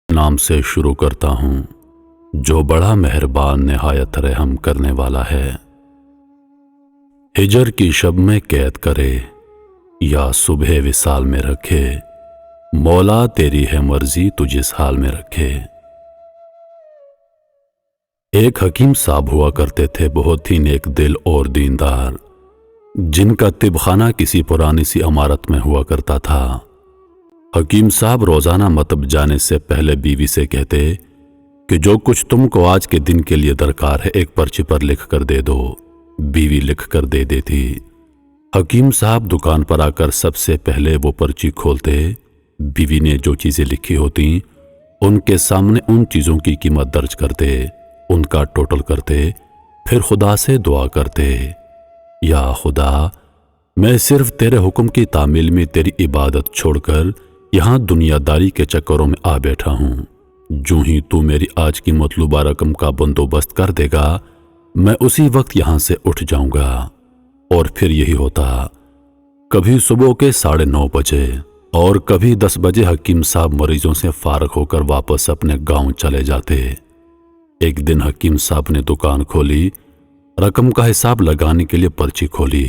نام سے شروع کرتا ہوں جو بڑا مہربان نہایت رحم کرنے والا ہے۔ ہجر کی شب میں قید کرے یا صبح وصال میں رکھے، مولا تیری ہے مرضی تو جس حال میں رکھے۔ ایک حکیم صاحب ہوا کرتے تھے، بہت ہی نیک دل اور دیندار، جن کا طب خانہ کسی پرانی سی عمارت میں ہوا کرتا تھا۔ حکیم صاحب روزانہ مطب جانے سے پہلے بیوی سے کہتے کہ جو کچھ تم کو آج کے دن کے لیے درکار ہے ایک پرچی پر لکھ کر دے دو۔ بیوی لکھ کر دے دیتی۔ حکیم صاحب دکان پر آ کر سب سے پہلے وہ پرچی کھولتے، بیوی نے جو چیزیں لکھی ہوتی ان کے سامنے ان چیزوں کی قیمت درج کرتے، ان کا ٹوٹل کرتے، پھر خدا سے دعا کرتے، یا خدا میں صرف تیرے حکم کی تعمیل میں تیری عبادت چھوڑ کر یہاں دنیا داری کے چکروں میں آ بیٹھا ہوں۔ جو ہی تو میری آج کی مطلوبہ رقم کا بندوبست کر دے گا میں اسی وقت یہاں سے اٹھ جاؤں گا۔ اور پھر یہی ہوتا، کبھی صبح کے 9:30 بجے اور کبھی 10 بجے حکیم صاحب مریضوں سے فارغ ہو کر واپس اپنے گاؤں چلے جاتے۔ ایک دن حکیم صاحب نے دکان کھولی، رقم کا حساب لگانے کے لیے پرچی کھولی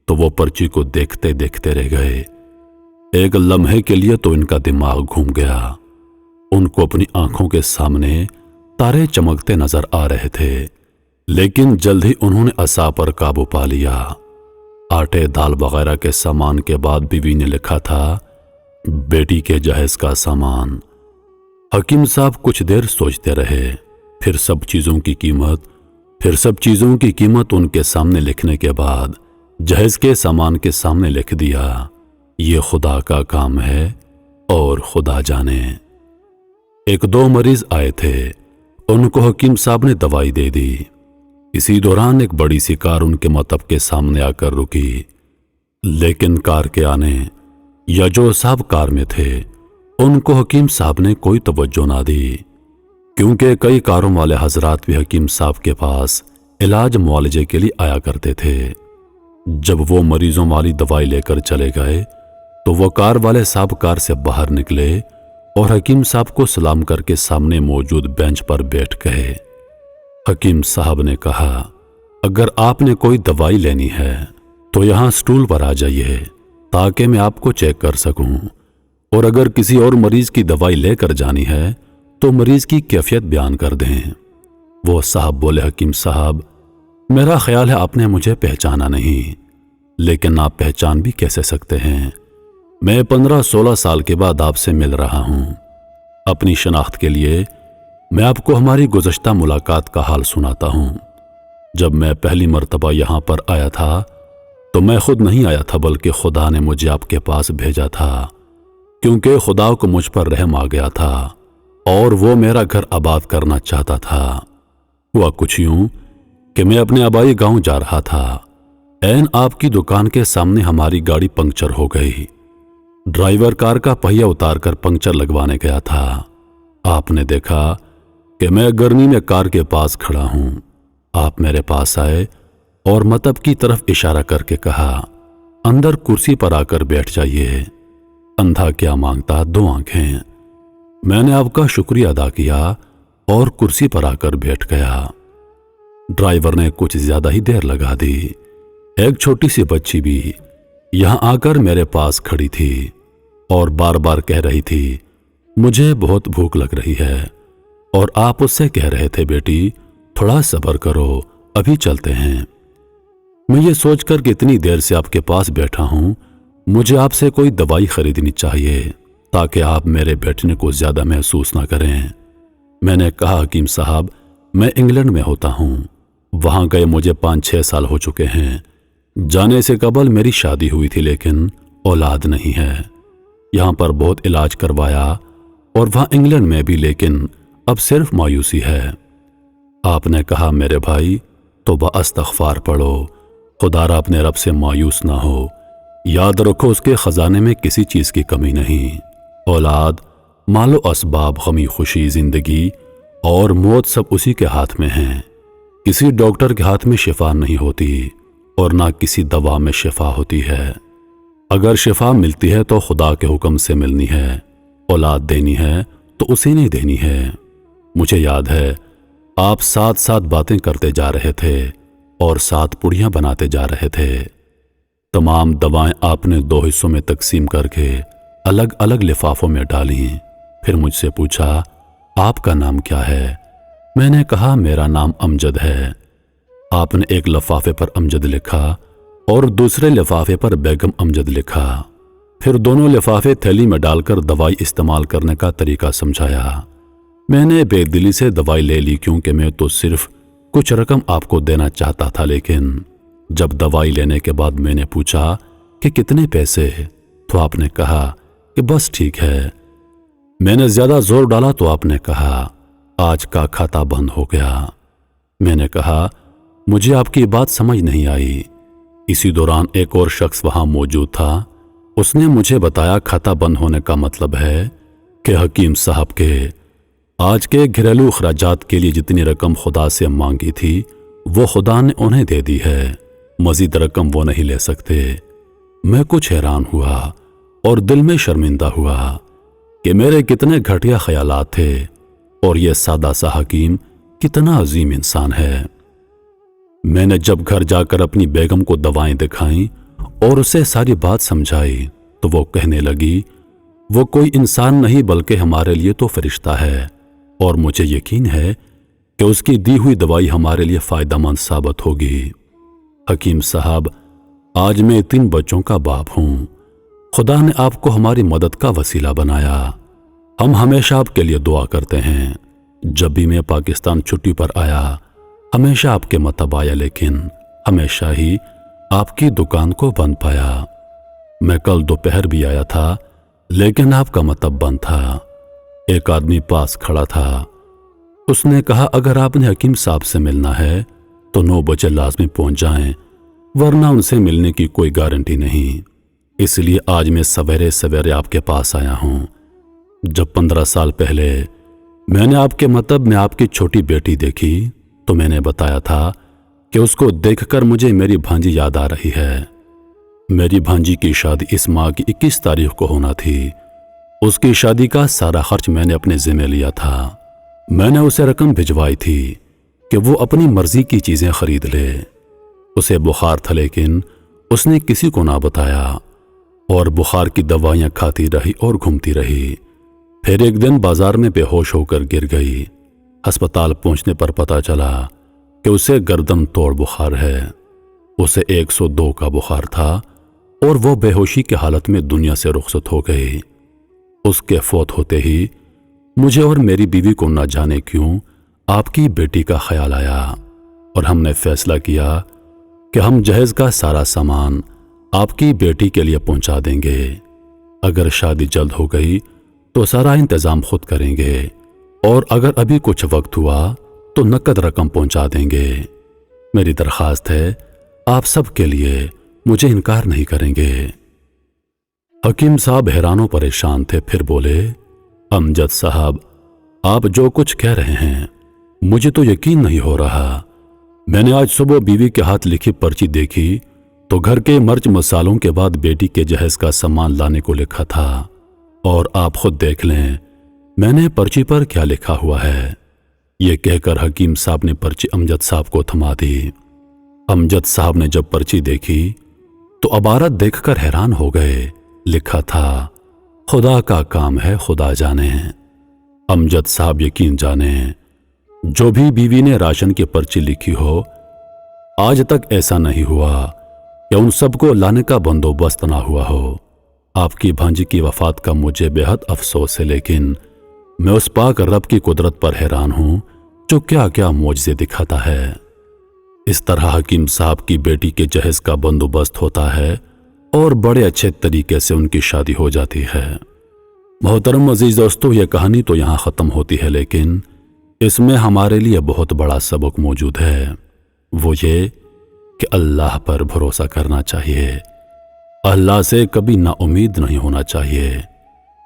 تو وہ پرچی کو دیکھتے دیکھتے رہ گئے۔ ایک لمحے کے لیے تو ان کا دماغ گھوم گیا۔ ان کو اپنی آنکھوں کے سامنے تارے چمکتے نظر آ رہے تھے، لیکن جلد ہی انہوں نے اعصاب پر قابو پا لیا۔ آٹے دال وغیرہ کے سامان کے بعد بیوی نے لکھا تھا بیٹی کے جہیز کا سامان۔ حکیم صاحب کچھ دیر سوچتے رہے، پھر سب چیزوں کی قیمت ان کے سامنے لکھنے کے بعد جہیز کے سامان کے سامنے لکھ دیا۔ یہ خدا کا کام ہے اور خدا جانے۔ ایک دو مریض آئے تھے، ان کو حکیم صاحب نے دوائی دے دی۔ اسی دوران ایک بڑی سی کار ان کے مطب کے سامنے آ کر رکی، لیکن کار کے آنے یا جو صاحب کار میں تھے ان کو حکیم صاحب نے کوئی توجہ نہ دی، کیونکہ کئی کاروں والے حضرات بھی حکیم صاحب کے پاس علاج معالجے کے لیے آیا کرتے تھے۔ جب وہ مریضوں والی دوائی لے کر چلے گئے تو وہ کار والے صاحب کار سے باہر نکلے اور حکیم صاحب کو سلام کر کے سامنے موجود بینچ پر بیٹھ گئے۔ حکیم صاحب نے کہا، اگر آپ نے کوئی دوائی لینی ہے تو یہاں سٹول پر آ جائیے تاکہ میں آپ کو چیک کر سکوں، اور اگر کسی اور مریض کی دوائی لے کر جانی ہے تو مریض کی کیفیت بیان کر دیں۔ وہ صاحب بولے، حکیم صاحب میرا خیال ہے آپ نے مجھے پہچانا نہیں، لیکن آپ پہچان بھی کیسے سکتے ہیں؟ میں 15-16 سال کے بعد آپ سے مل رہا ہوں۔ اپنی شناخت کے لیے میں آپ کو ہماری گزشتہ ملاقات کا حال سناتا ہوں۔ جب میں پہلی مرتبہ یہاں پر آیا تھا تو میں خود نہیں آیا تھا، بلکہ خدا نے مجھے آپ کے پاس بھیجا تھا، کیونکہ خدا کو مجھ پر رحم آ گیا تھا اور وہ میرا گھر آباد کرنا چاہتا تھا۔ ہوا کچھ یوں کہ میں اپنے آبائی گاؤں جا رہا تھا، عین آپ کی دکان کے سامنے ہماری گاڑی پنکچر ہو گئی۔ ڈرائیور کار کا پہیہ اتار کر پنکچر لگوانے گیا تھا۔ آپ نے دیکھا کہ میں گرمی میں کار کے پاس کھڑا ہوں۔ آپ میرے پاس آئے اور مطب کی طرف اشارہ کر کے کہا، اندر کرسی پر آ کر بیٹھ جائیے۔ اندھا کیا مانگتا، 2 آنکھیں۔ میں نے آپ کا شکریہ ادا کیا اور کرسی پر آ کر بیٹھ گیا۔ ڈرائیور نے کچھ زیادہ ہی دیر لگا دی۔ ایک چھوٹی سی بچی بھی یہاں آ کر میرے پاس کھڑی تھی اور بار بار کہہ رہی تھی مجھے بہت بھوک لگ رہی ہے، اور آپ اس سے کہہ رہے تھے بیٹی تھوڑا صبر کرو، ابھی چلتے ہیں۔ میں یہ سوچ کر کہ اتنی دیر سے آپ کے پاس بیٹھا ہوں، مجھے آپ سے کوئی دوائی خریدنی چاہیے تاکہ آپ میرے بیٹھنے کو زیادہ محسوس نہ کریں۔ میں نے کہا، حکیم صاحب میں انگلینڈ میں ہوتا ہوں، وہاں گئے مجھے 5-6 سال ہو چکے ہیں۔ جانے سے قبل میری شادی ہوئی تھی لیکن اولاد نہیں ہے۔ یہاں پر بہت علاج کروایا اور وہاں انگلینڈ میں بھی، لیکن اب صرف مایوسی ہے۔ آپ نے کہا، میرے بھائی توبہ استغفار پڑھو، خدا را اپنے رب سے مایوس نہ ہو، یاد رکھو اس کے خزانے میں کسی چیز کی کمی نہیں۔ اولاد، مال و اسباب، غمی خوشی، زندگی اور موت سب اسی کے ہاتھ میں ہیں۔ کسی ڈاکٹر کے ہاتھ میں شفا نہیں ہوتی اور نہ کسی دوا میں شفا ہوتی ہے۔ اگر شفا ملتی ہے تو خدا کے حکم سے ملنی ہے، اولاد دینی ہے تو اسی نے دینی ہے۔ مجھے یاد ہے آپ ساتھ ساتھ باتیں کرتے جا رہے تھے اور ساتھ پڑیاں بناتے جا رہے تھے۔ تمام دوائیں آپ نے 2 حصوں میں تقسیم کر کے الگ الگ لفافوں میں ڈالیں۔ پھر مجھ سے پوچھا آپ کا نام کیا ہے؟ میں نے کہا میرا نام امجد ہے۔ آپ نے ایک لفافے پر امجد لکھا اور دوسرے لفافے پر بیگم امجد لکھا۔ پھر دونوں لفافے تھیلی میں ڈال کر دوائی استعمال کرنے کا طریقہ سمجھایا۔ میں نے بے دلی سے دوائی لے لی کیونکہ میں تو صرف کچھ رقم آپ کو دینا چاہتا تھا، لیکن جب دوائی لینے کے بعد میں نے پوچھا کہ کتنے پیسے، تو آپ نے کہا کہ بس ٹھیک ہے۔ میں نے زیادہ زور ڈالا تو آپ نے کہا آج کا کھاتا بند ہو گیا۔ میں نے کہا مجھے آپ کی بات سمجھ نہیں آئی۔ اسی دوران ایک اور شخص وہاں موجود تھا۔ اس نے مجھے بتایا کھاتا بند ہونے کا مطلب ہے کہ حکیم صاحب کے آج کے گھریلو اخراجات کے لیے جتنی رقم خدا سے مانگی تھی وہ خدا نے انہیں دے دی ہے، مزید رقم وہ نہیں لے سکتے۔ میں کچھ حیران ہوا اور دل میں شرمندہ ہوا کہ میرے کتنے گھٹیا خیالات تھے اور یہ سادہ سا حکیم کتنا عظیم انسان ہے۔ میں نے جب گھر جا کر اپنی بیگم کو دوائیں دکھائیں اور اسے ساری بات سمجھائی تو وہ کہنے لگی وہ کوئی انسان نہیں بلکہ ہمارے لیے تو فرشتہ ہے، اور مجھے یقین ہے کہ اس کی دی ہوئی دوائی ہمارے لیے فائدہ مند ثابت ہوگی۔ حکیم صاحب، آج میں 3 بچوں کا باپ ہوں۔ خدا نے آپ کو ہماری مدد کا وسیلہ بنایا۔ ہم ہمیشہ آپ کے لیے دعا کرتے ہیں۔ جب بھی میں پاکستان چھٹی پر آیا ہمیشہ آپ کے مطب آیا، لیکن ہمیشہ ہی آپ کی دکان کو بند پایا۔ میں کل دوپہر بھی آیا تھا لیکن آپ کا مطب بند تھا۔ ایک آدمی پاس کھڑا تھا۔ اس نے کہا اگر آپ نے حکیم صاحب سے ملنا ہے تو 9 بجے لازمی پہنچ جائیں، ورنہ ان سے ملنے کی کوئی گارنٹی نہیں۔ اس لیے آج میں سویرے سویرے آپ کے پاس آیا ہوں۔ جب 15 سال پہلے میں نے آپ کے مطب میں آپ کی چھوٹی بیٹی دیکھی تو میں نے بتایا تھا کہ اس کو دیکھ کر مجھے میری بھانجی یاد آ رہی ہے۔ میری بھانجی کی شادی اس ماہ کی 21 تاریخ کو ہونا تھی۔ اس کی شادی کا سارا خرچ میں نے اپنے ذمہ لیا تھا۔ میں نے اسے رقم بھجوائی تھی کہ وہ اپنی مرضی کی چیزیں خرید لے۔ اسے بخار تھا لیکن اس نے کسی کو نہ بتایا اور بخار کی دوائیاں کھاتی رہی اور گھومتی رہی۔ پھر ایک دن بازار میں بے ہوش ہو کر گر گئی۔ ہسپتال پہنچنے پر پتا چلا کہ اسے گردن توڑ بخار ہے۔ اسے 102 کا بخار تھا اور وہ بے ہوشی کی حالت میں دنیا سے رخصت ہو گئی۔ اس کے فوت ہوتے ہی مجھے اور میری بیوی کو نہ جانے کیوں آپ کی بیٹی کا خیال آیا اور ہم نے فیصلہ کیا کہ ہم جہیز کا سارا سامان آپ کی بیٹی کے لیے پہنچا دیں گے۔ اگر شادی جلد ہو گئی تو سارا انتظام خود کریں گے، اور اگر ابھی کچھ وقت ہوا تو نقد رقم پہنچا دیں گے۔ میری درخواست ہے آپ سب کے لیے مجھے انکار نہیں کریں گے۔ حکیم صاحب حیران و پریشان تھے، پھر بولے امجد صاحب، آپ جو کچھ کہہ رہے ہیں مجھے تو یقین نہیں ہو رہا۔ میں نے آج صبح بیوی کے ہاتھ لکھی پرچی دیکھی تو گھر کے مرچ مسالوں کے بعد بیٹی کے جہیز کا سامان لانے کو لکھا تھا، اور آپ خود دیکھ لیں میں نے پرچی پر کیا لکھا ہوا ہے۔ یہ کہہ کر حکیم صاحب نے پرچی امجد صاحب کو تھما دی۔ امجد صاحب نے جب پرچی دیکھی تو عبارت دیکھ کر حیران ہو گئے۔ لکھا تھا خدا کا کام ہے خدا جانے۔ امجد صاحب یقین جانے، جو بھی بیوی نے راشن کی پرچی لکھی ہو آج تک ایسا نہیں ہوا کہ ان سب کو لانے کا بندوبست نہ ہوا ہو۔ آپ کی بھانجی کی وفات کا مجھے بے حد افسوس ہے، لیکن میں اس پاک رب کی قدرت پر حیران ہوں جو کیا کیا معجزے دکھاتا ہے۔ اس طرح حکیم صاحب کی بیٹی کے جہیز کا بندوبست ہوتا ہے اور بڑے اچھے طریقے سے ان کی شادی ہو جاتی ہے۔ محترم عزیز دوستو، یہ کہانی تو یہاں ختم ہوتی ہے، لیکن اس میں ہمارے لیے بہت بڑا سبق موجود ہے۔ وہ یہ کہ اللہ پر بھروسہ کرنا چاہیے، اللہ سے کبھی نا امید نہیں ہونا چاہیے،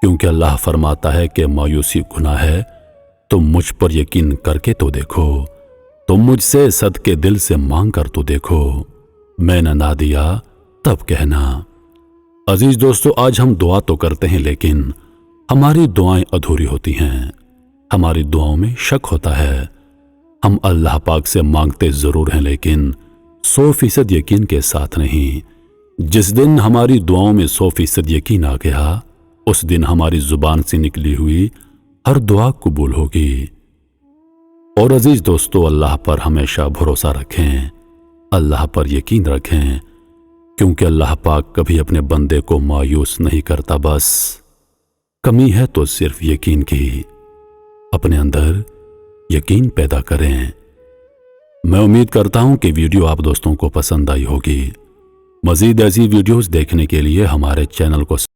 کیونکہ اللہ فرماتا ہے کہ مایوسی گناہ ہے، تم مجھ پر یقین کر کے تو دیکھو، تم مجھ سے صدقے دل سے مانگ کر تو دیکھو، میں نے نہ دیا تب کہنا۔ عزیز دوستو، آج ہم دعا تو کرتے ہیں لیکن ہماری دعائیں ادھوری ہوتی ہیں، ہماری دعاؤں میں شک ہوتا ہے۔ ہم اللہ پاک سے مانگتے ضرور ہیں لیکن 100% یقین کے ساتھ نہیں۔ جس دن ہماری دعاؤں میں 100% یقین آ گیا، اس دن ہماری زبان سے نکلی ہوئی ہر دعا قبول ہوگی۔ اور عزیز دوستو، اللہ پر ہمیشہ بھروسہ رکھیں، اللہ پر یقین رکھیں، کیونکہ اللہ پاک کبھی اپنے بندے کو مایوس نہیں کرتا۔ بس کمی ہے تو صرف یقین کی۔ اپنے اندر یقین پیدا کریں۔ میں امید کرتا ہوں کہ ویڈیو آپ دوستوں کو پسند آئی ہوگی۔ مزید ایسی ویڈیوز دیکھنے کے لیے ہمارے چینل کو